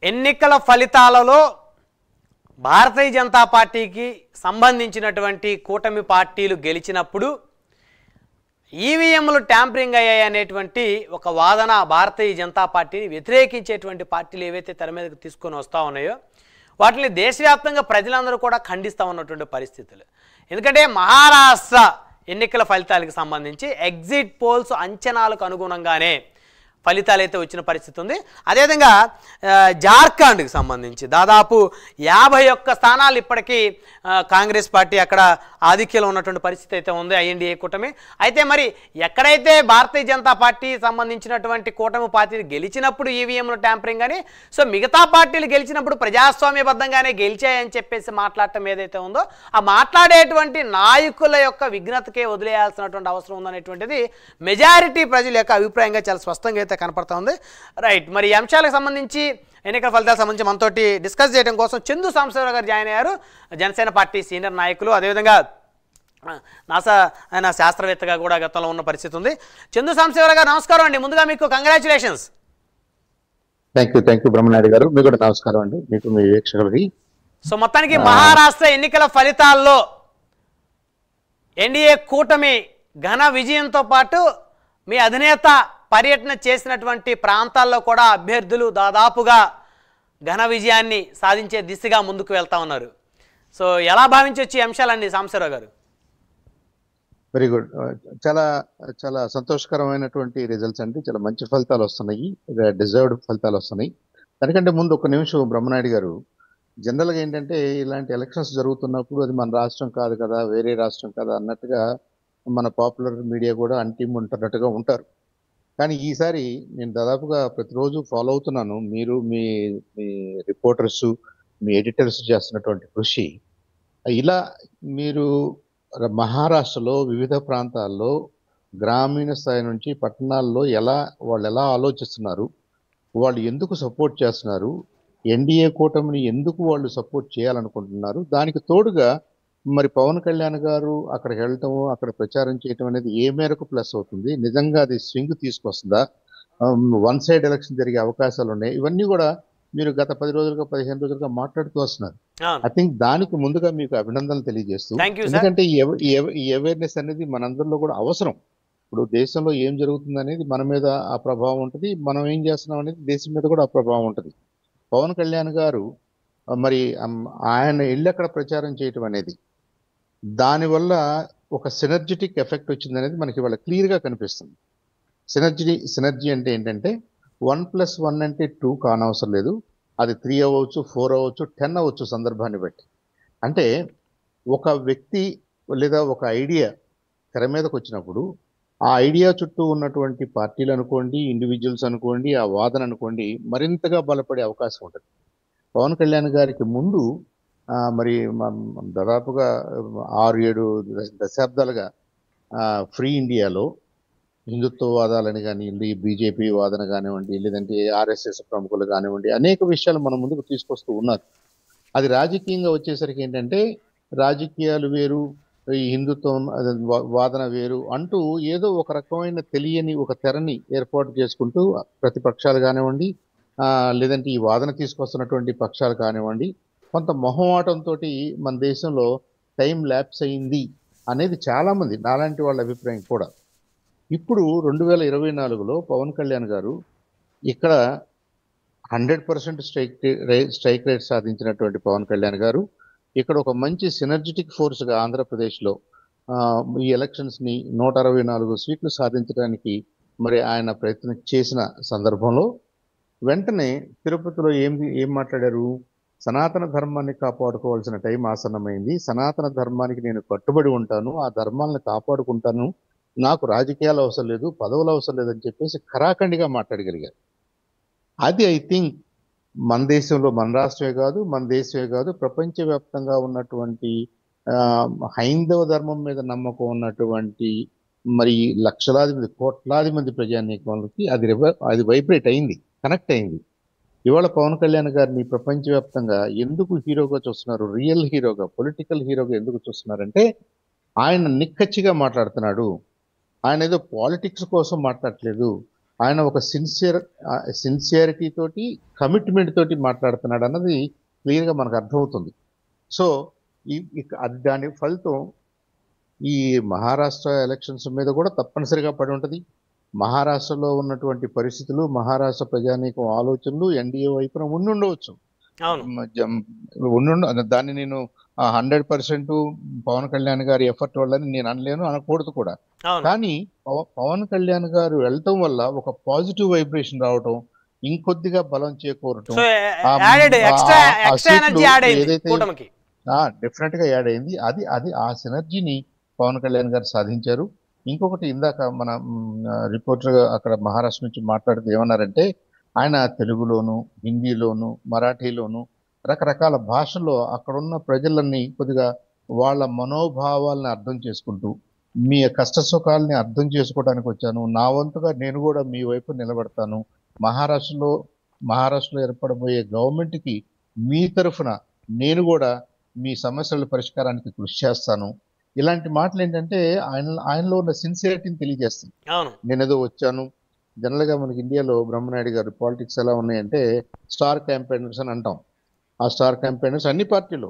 ఎన్నికల ఫలితాలలో భారతీయ జనతా పార్టీకి సంబంధించినటువంటి కూటమి పార్టీలు గెలిచినప్పుడు ఈవీఎంలు ట్యాంపరింగ్ అయ్యాయి అనేటువంటి ఒక వాదన భారతీయ జనతా పార్టీని వ్యతిరేకించేటువంటి పార్టీలు ఏవైతే తెర మీదకు తీసుకొని వస్తూ ఉన్నాయో వాటిని దేశవ్యాప్తంగా ప్రజలందరూ కూడా ఖండిస్తూ ఉన్నటువంటి పరిస్థితులు. ఎందుకంటే మహారాష్ట్ర ఎన్నికల ఫలితాలకు సంబంధించి ఎగ్జిట్ పోల్స్ అంచనాలకు అనుగుణంగానే ఫలితాలు అయితే వచ్చిన పరిస్థితి ఉంది. అదేవిధంగా జార్ఖండ్కి సంబంధించి దాదాపు 51 స్థానాలు ఇప్పటికీ కాంగ్రెస్ పార్టీ అక్కడ ఆధిక్యంలో ఉన్నటువంటి పరిస్థితి అయితే ఉంది ఐఎన్డీఏ కూటమి. అయితే మరి ఎక్కడైతే భారతీయ జనతా పార్టీ సంబంధించినటువంటి కూటమి పార్టీలు గెలిచినప్పుడు ఈవీఎంలు ట్యాంపరింగ్ అని, సో మిగతా పార్టీలు గెలిచినప్పుడు ప్రజాస్వామ్యబద్ధంగానే గెలిచాయని చెప్పేసి మాట్లాడటం ఏదైతే ఉందో ఆ మాట్లాడేటువంటి నాయకుల యొక్క విఘ్నతకే వదిలేయాల్సినటువంటి అవసరం ఉందనేటువంటిది మెజారిటీ ప్రజల యొక్క అభిప్రాయంగా చాలా స్పష్టంగా కనపడతా ఉంది. రైట్, మరి ఈ అంశాలకు సంబంధించి ఎన్నికల ఫలితాలకు సంబంధించి మనతోటి డిస్కస్ చేయడం కోసం చందు సాంబశివరావు గారు జాయిన్ అయ్యారు. జనసేన పార్టీ సీనియర్ నాయకులు, అదేవిధంగా నాసా ఆయన శాస్త్రవేత్తగా కూడా గతంలో ఉన్న పరిస్థితి ఉంది. చందు సాంబశివరావు గారు నమస్కారం అండి. ముందుగా మీకు కంగ్రాచులేషన్స్. థ్యాంక్ యూ బ్రహ్మనాయుడు గారు, మీకు కూడా నమస్కారం అండి, మీకు మీ వీక్షకులకి. సో మొత్తానికి మహారాష్ట్ర ఎన్నికల ఫలితాల్లో ఎన్డీఏ కూటమి ఘన విజయంతో పాటు మీ అధినేత పర్యటన చేసినటువంటి ప్రాంతాల్లో కూడా అభ్యర్థులు దాదాపుగా ఘన విజయాన్ని సాధించే దిశగా ముందుకు వెళ్తా ఉన్నారు. సో ఎలా భావించవచ్చు ఈ అంశాలండి సాంబశివరావు గారు? వెరీ గుడ్, చాలా చాలా సంతోషకరమైనటువంటి రిజల్ట్స్ అండి. చాలా మంచి ఫలితాలు వస్తున్నాయి, డిజర్వ్డ్ ఫలితాలు వస్తున్నాయి. దానికంటే ముందు ఒక నిమిషం బ్రహ్మనాయుడు గారు, జనరల్గా ఏంటంటే ఇలాంటి ఎలక్షన్స్ జరుగుతున్నప్పుడు అది మన రాష్ట్రం కాదు కదా, వేరే రాష్ట్రం కదా అన్నట్టుగా మన పాపులర్ మీడియా కూడా ఉంటున్నట్టుగా ఉంటారు. కానీ ఈసారి నేను దాదాపుగా ప్రతిరోజు ఫాలో అవుతున్నాను. మీరు మీ మీ రిపోర్టర్స్, మీ ఎడిటర్స్ చేస్తున్నటువంటి కృషి. ఇలా మీరు మహారాష్ట్రలో వివిధ ప్రాంతాల్లో గ్రామీణ స్థాయి నుంచి పట్టణాల్లో వాళ్ళు ఎలా ఆలోచిస్తున్నారు, వాళ్ళు ఎందుకు సపోర్ట్ చేస్తున్నారు, ఎన్డీఏ కూటమిని ఎందుకు వాళ్ళు సపోర్ట్ చేయాలనుకుంటున్నారు, దానికి తోడుగా మరి పవన్ కళ్యాణ్ గారు అక్కడికి వెళ్ళటం, అక్కడ ప్రచారం చేయటం అనేది ఏ మేరకు ప్లస్ అవుతుంది, నిజంగా అది స్వింగ్ తీసుకొస్తుందా, వన్ సైడ్ ఎలక్షన్ జరిగే అవకాశాలు ఉన్నాయి, ఇవన్నీ కూడా మీరు గత 10 రోజులుగా 15 రోజులుగా మాట్లాడుతూ వస్తున్నారు. ఐ థింక్ దానికి ముందుగా మీకు అభినందనలు తెలియజేస్తూ, ఎందుకంటే ఈ అవేర్నెస్ అనేది మనందరిలో కూడా అవసరం. ఇప్పుడు దేశంలో ఏం జరుగుతుంది అనేది మన మీద ఆ ప్రభావం ఉంటుంది, మనం ఏం చేస్తున్నాం అనేది దేశం మీద కూడా ఆ ప్రభావం ఉంటుంది. పవన్ కళ్యాణ్ గారు మరి ఆయన ఇల్లు అక్కడ ప్రచారం చేయటం అనేది, దానివల్ల ఒక సినర్జిటిక్ ఎఫెక్ట్ వచ్చింది అనేది మనకి ఇవాళ క్లియర్గా కనిపిస్తుంది. సినర్జీ అంటే ఏంటంటే 1+1 అంటే 2 కానవసరం లేదు, అది 3 అవ్వచ్చు, 4 అవ్వచ్చు, 10 అవ్వచ్చు సందర్భాన్ని బట్టి. అంటే ఒక వ్యక్తి లేదా ఒక ఐడియా తెర మీదకి వచ్చినప్పుడు ఆ ఐడియా చుట్టూ ఉన్నటువంటి పార్టీలు అనుకోండి, ఇండివిజువల్స్ అనుకోండి, ఆ వాదన అనుకోండి, మరింతగా బలపడే అవకాశం ఉంటుంది. పవన్ కళ్యాణ్ గారికి ముందు మరి దాదాపుగా 6-7 దశాబ్దాలుగా ఫ్రీ ఇండియాలో హిందుత్వవాదాలని కానివ్వండి, బీజేపీ వాదన కానివ్వండి, లేదంటే ఆర్ఎస్ఎస్ ప్రముఖులు కానివ్వండి, అనేక విషయాలు మన ముందుకు తీసుకొస్తూ ఉన్నారు. అది రాజకీయంగా వచ్చేసరికి ఏంటంటే రాజకీయాలు వేరు, ఈ హిందుత్వం వాదన వేరు అంటూ ఏదో ఒక రకమైన తెలియని ఒక తెరని ఏర్పాటు చేసుకుంటూ ప్రతిపక్షాలు కానివ్వండి, లేదంటే ఈ వాదన తీసుకొస్తున్నటువంటి పక్షాలు కానివ్వండి, కొంత మొహమాటంతో మన దేశంలో టైం ల్యాప్స్ అయింది అనేది చాలామంది నాలాంటి వాళ్ళ అభిప్రాయం కూడా. ఇప్పుడు 2024లో పవన్ కళ్యాణ్ గారు ఇక్కడ 100% స్ట్రైక్ రేట్ సాధించినటువంటి పవన్ కళ్యాణ్ గారు ఇక్కడ ఒక మంచి సినర్జిటిక్ ఫోర్స్గా ఆంధ్రప్రదేశ్లో ఈ ఎలక్షన్స్ని 164 సీట్లు సాధించడానికి మరి ఆయన ప్రయత్నం చేసిన సందర్భంలో వెంటనే తిరుపతిలో ఏం మాట్లాడారు, సనాతన ధర్మాన్ని కాపాడుకోవాల్సిన టైం ఆసన్నమైంది, సనాతన ధర్మానికి నేను కట్టుబడి ఉంటాను, ఆ ధర్మాలను కాపాడుకుంటాను, నాకు రాజకీయాలు అవసరం లేదు, పదవులు అవసరం లేదని చెప్పేసి ఖరాఖండిగా మాట్లాడగలిగారు. అది ఐ థింక్ మన దేశంలో, మన రాష్ట్రమే కాదు, మన దేశమే కాదు, ప్రపంచవ్యాప్తంగా ఉన్నటువంటి హైందవ ధర్మం మీద నమ్మకం ఉన్నటువంటి మరి లక్షలాది మంది, కోట్లాది మంది ప్రజానీకాలకి అది వైబ్రేట్ అయింది, కనెక్ట్ అయింది. ఇవాళ పవన్ కళ్యాణ్ గారిని ప్రపంచవ్యాప్తంగా ఎందుకు హీరోగా చూస్తున్నారు, రియల్ హీరోగా, పొలిటికల్ హీరోగా ఎందుకు చూస్తున్నారంటే ఆయన నిక్కచ్చిగా మాట్లాడుతున్నాడు, ఆయన ఏదో పాలిటిక్స్ కోసం మాట్లాడట్లేదు, ఆయన ఒక సిన్సియారిటీ తోటి కమిట్మెంట్ తోటి మాట్లాడుతున్నాడు అన్నది క్లియర్గా మనకు అర్థమవుతుంది. సో అది దాని ఫలితం ఈ మహారాష్ట్ర ఎలక్షన్స్ మీద కూడా తప్పనిసరిగా పడి ఉంటుంది. మహారాష్ట్రలో ఉన్నటువంటి పరిస్థితులు, మహారాష్ట్ర ప్రజానీకం ఆలోచనలు ఎన్డీఏ వైపున ఉండవచ్చు. దాన్ని నేను 100% పవన్ కళ్యాణ్ గారి ఎఫర్ట్ వల్లని నేను అనలేను, అనకూడదు కూడా. కానీ పవన్ కళ్యాణ్ గారు వెళ్ళటం వల్ల ఒక పాజిటివ్ వైబ్రేషన్ రావటం, ఇంకొద్దిగా బలం చేకూరటం, డెఫినెట్ గా యాడ్ అయింది. అది ఆ సినర్జీని పవన్ కళ్యాణ్ గారు సాధించారు. ఇంకొకటి, ఇందాక మన రిపోర్టర్ అక్కడ మహారాష్ట్ర నుంచి మాట్లాడితే ఏమన్నారంటే, ఆయన తెలుగులోను, హిందీలోను, మరాఠీలోను, రకరకాల భాషల్లో అక్కడున్న ప్రజలన్నీ కొద్దిగా వాళ్ళ మనోభావాలని అర్థం చేసుకుంటూ, మీ కష్ట సుఖాలని అర్థం చేసుకోవడానికి వచ్చాను, నా వంతుగా నేను కూడా మీ వైపు నిలబడతాను, మహారాష్ట్రలో ఏర్పడబోయే గవర్నమెంట్కి మీ తరఫున నేను కూడా మీ సమస్యల పరిష్కారానికి కృషి చేస్తాను, ఇలాంటి మాటలు ఏంటంటే ఆయనలో ఉన్న సిన్సియారిటీని తెలియజేస్తుంది. నేనేదో వచ్చాను. జనరల్ గా మనకి ఇండియాలో బ్రహ్మనాయుడు గారు పాలిటిక్స్ ఎలా ఉన్నాయంటే స్టార్ క్యాంపెయినర్స్ అని అంటాం. ఆ స్టార్ క్యాంపెయినర్స్ అన్ని పార్టీలు,